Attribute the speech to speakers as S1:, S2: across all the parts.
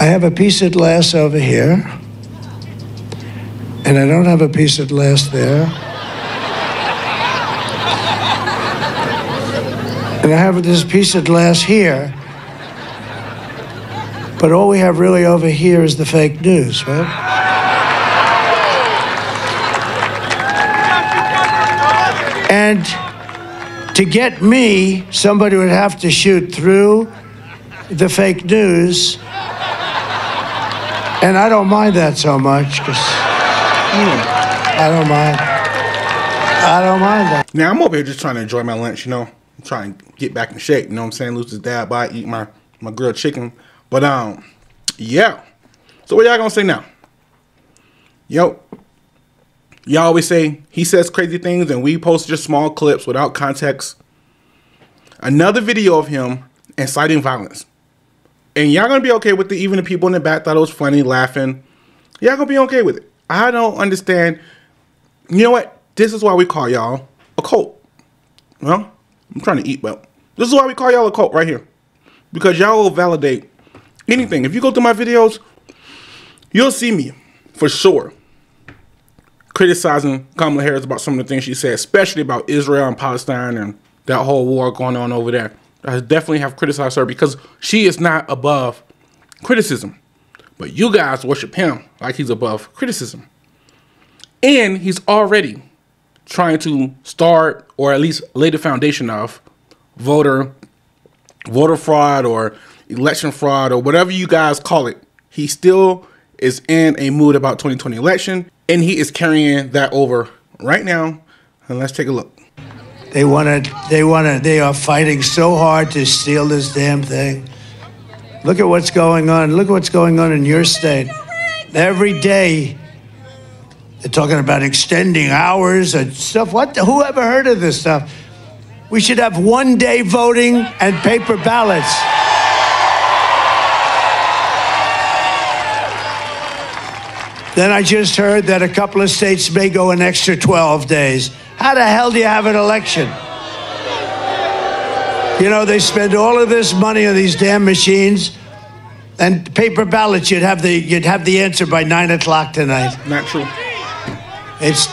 S1: I have a piece of glass over here, and I don't have a piece of glass there. And I have this piece of glass here, but all we have really over here is the fake news, right? And to get me, somebody would have to shoot through the fake news. And I don't mind that so much, because I don't mind. I don't mind that.
S2: Now, I'm over here just trying to enjoy my lunch, you know. I'm trying to get back in shape, you know what I'm saying? Lose this dad bod, eat my grilled chicken. But, yeah. So what y'all gonna say now? Yo, y'all always say he says crazy things and we post just small clips without context. Another video of him inciting violence. And y'all gonna be okay with it, even the people in the back thought it was funny, laughing. Y'all gonna be okay with it. I don't understand. You know what? This is why we call y'all a cult. Well, I'm trying to eat well. This is why we call y'all a cult right here. Because y'all will validate anything. If you go through my videos, you'll see me, for sure, criticizing Kamala Harris about some of the things she said, especially about Israel and Palestine and that whole war going on over there. I definitely have criticized her because she is not above criticism. But you guys worship him like he's above criticism. And he's already trying to start, or at least lay the foundation of, voter fraud or election fraud or whatever you guys call it. He still is in a mood about 2020 election, and he is carrying that over right now. And let's take a look.
S1: They are fighting so hard to steal this damn thing. Look at what's going on. Look at what's going on in your state. Every day, they're talking about extending hours and stuff. Who ever heard of this stuff? We should have one-day voting and paper ballots. Then I just heard that a couple of states may go an extra 12 days. How the hell do you have an election? You know, they spend all of this money on these damn machines, and paper ballots, you'd have the answer by 9 o'clock tonight.
S2: Not true.
S1: It's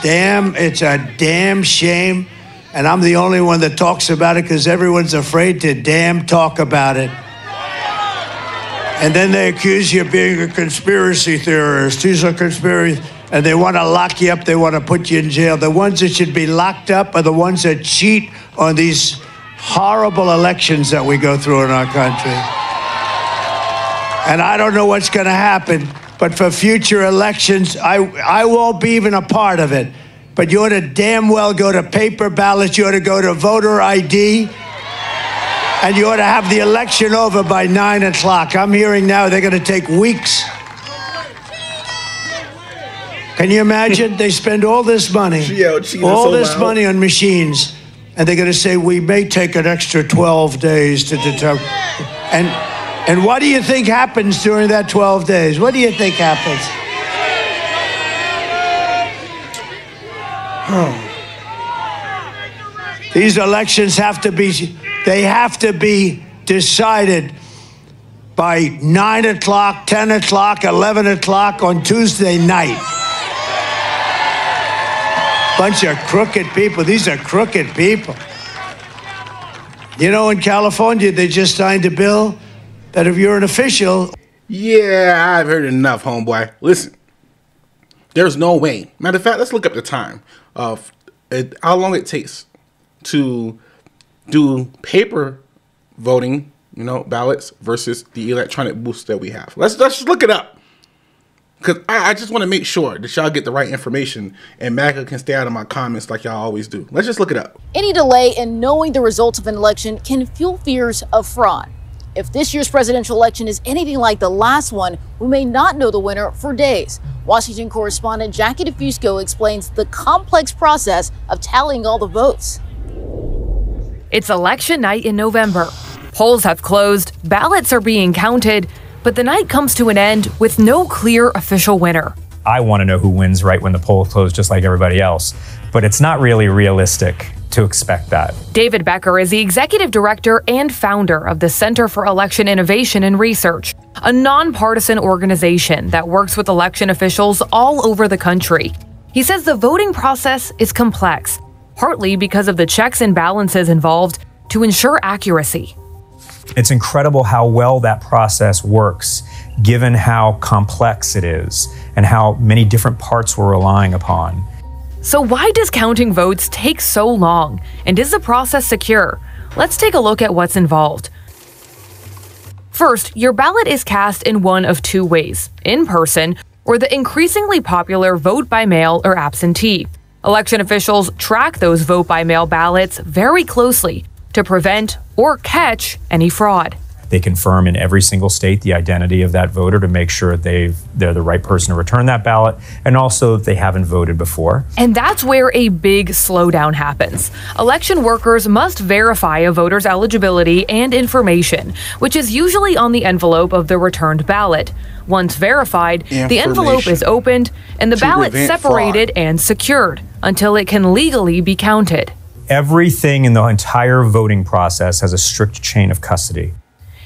S1: a damn shame, and I'm the only one that talks about it because everyone's afraid to damn talk about it. And then they accuse you of being a conspiracy theorist. These are conspiracy, and they want to lock you up. They want to put you in jail. The ones that should be locked up are the ones that cheat on these horrible elections that we go through in our country. And I don't know what's going to happen, but for future elections, I won't be even a part of it. But you ought to damn well go to paper ballots. You ought to go to voter ID. And you ought to have the election over by 9 o'clock. I'm hearing now they're going to take weeks. Can you imagine? They spend all this money, money on machines, and they're going to say, we may take an extra 12 days to determine. And what do you think happens during that 12 days? What do you think happens? These elections have to be decided by 9 o'clock, 10 o'clock, 11 o'clock on Tuesday night. Bunch of crooked people. These are crooked people. You know, in California, they just signed a bill that if you're an official...
S2: Yeah, I've heard enough, homeboy. Listen, there's no way. Matter of fact, let's look up the time of how long it takes to do paper voting, you know, ballots versus the electronic booths that we have. Let's just look it up. Because I just want to make sure that y'all get the right information and MAGA can stay out of my comments like y'all always do. Let's just look it up.
S3: Any delay in knowing the results of an election can fuel fears of fraud. If this year's presidential election is anything like the last one, we may not know the winner for days. Washington correspondent Jackie DeFusco explains the complex process of tallying all the votes.
S4: It's election night in November. Polls have closed, ballots are being counted, but the night comes to an end with no clear official winner.
S5: I want to know who wins right when the polls close, just like everybody else. But it's not really realistic to expect that.
S4: David Becker is the executive director and founder of the Center for Election Innovation and Research, a nonpartisan organization that works with election officials all over the country. He says the voting process is complex, partly because of the checks and balances involved to ensure accuracy.
S5: It's incredible how well that process works, given how complex it is and how many different parts we're relying upon.
S4: So why does counting votes take so long? And is the process secure? Let's take a look at what's involved. First, your ballot is cast in one of two ways: in person or the increasingly popular vote by mail or absentee. Election officials track those vote by mail ballots very closely to prevent or catch any fraud.
S5: They confirm in every single state the identity of that voter to make sure they're the right person to return that ballot, and also that they haven't voted before.
S4: And that's where a big slowdown happens. Election workers must verify a voter's eligibility and information, which is usually on the envelope of the returned ballot. Once verified, the envelope is opened and the ballot separated and secured until it can legally be counted.
S5: Everything in the entire voting process has a strict chain of custody.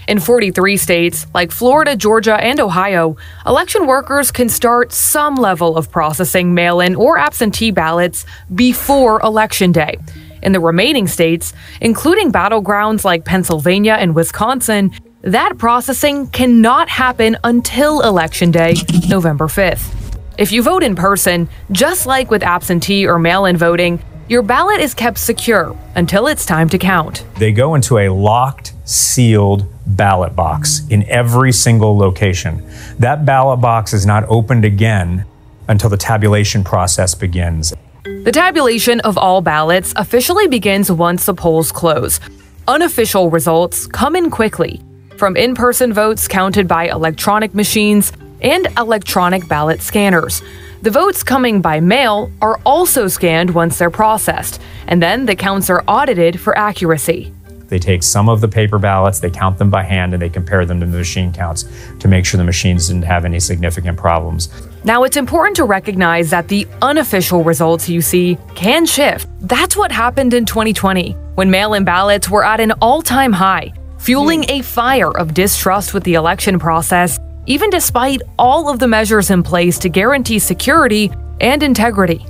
S4: In 43 states, like Florida, Georgia, and Ohio, election workers can start some level of processing mail-in or absentee ballots before Election Day. In the remaining states, including battlegrounds like Pennsylvania and Wisconsin, that processing cannot happen until Election Day, November 5th. If you vote in person, just like with absentee or mail-in voting, your ballot is kept secure until it's time to count.
S5: They go into a locked, sealed ballot box in every single location. That ballot box is not opened again until the tabulation process begins.
S4: The tabulation of all ballots officially begins once the polls close. Unofficial results come in quickly, from in-person votes counted by electronic machines and electronic ballot scanners. The votes coming by mail are also scanned once they're processed, and then the counts are audited for accuracy.
S5: They take some of the paper ballots, they count them by hand, and they compare them to the machine counts to make sure the machines didn't have any significant problems.
S4: Now, it's important to recognize that the unofficial results you see can shift. That's what happened in 2020, when mail-in ballots were at an all-time high, fueling a fire of distrust with the election process, even despite all of the measures in place to guarantee security and integrity.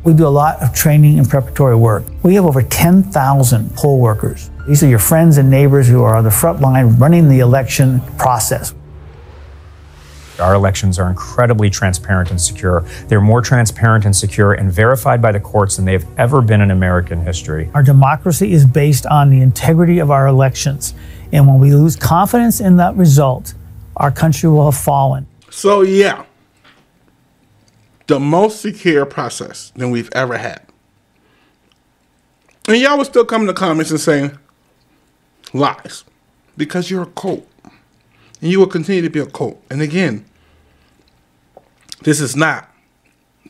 S6: We do a lot of training and preparatory work. We have over 10,000 poll workers. These are your friends and neighbors who are on the front line running the election process.
S5: Our elections are incredibly transparent and secure. They're more transparent and secure and verified by the courts than they have ever been in American history.
S6: Our democracy is based on the integrity of our elections. And when we lose confidence in that result, our country will have fallen.
S2: So yeah, the most secure process than we've ever had. And y'all will still come in the comments and saying lies because you're a cult. And you will continue to be a cult. And again, this is not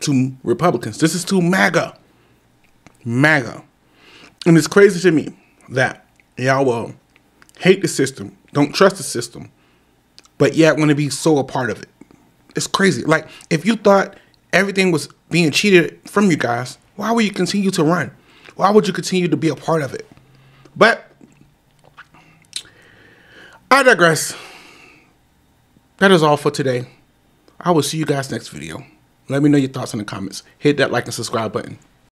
S2: to Republicans. This is to MAGA. MAGA. And it's crazy to me that y'all will hate the system, don't trust the system, but yet want to be so a part of it. It's crazy. Like, if you thought everything was being cheated from you guys, why would you continue to run? Why would you continue to be a part of it? But I digress. That is all for today. I will see you guys next video. Let me know your thoughts in the comments. Hit that like and subscribe button.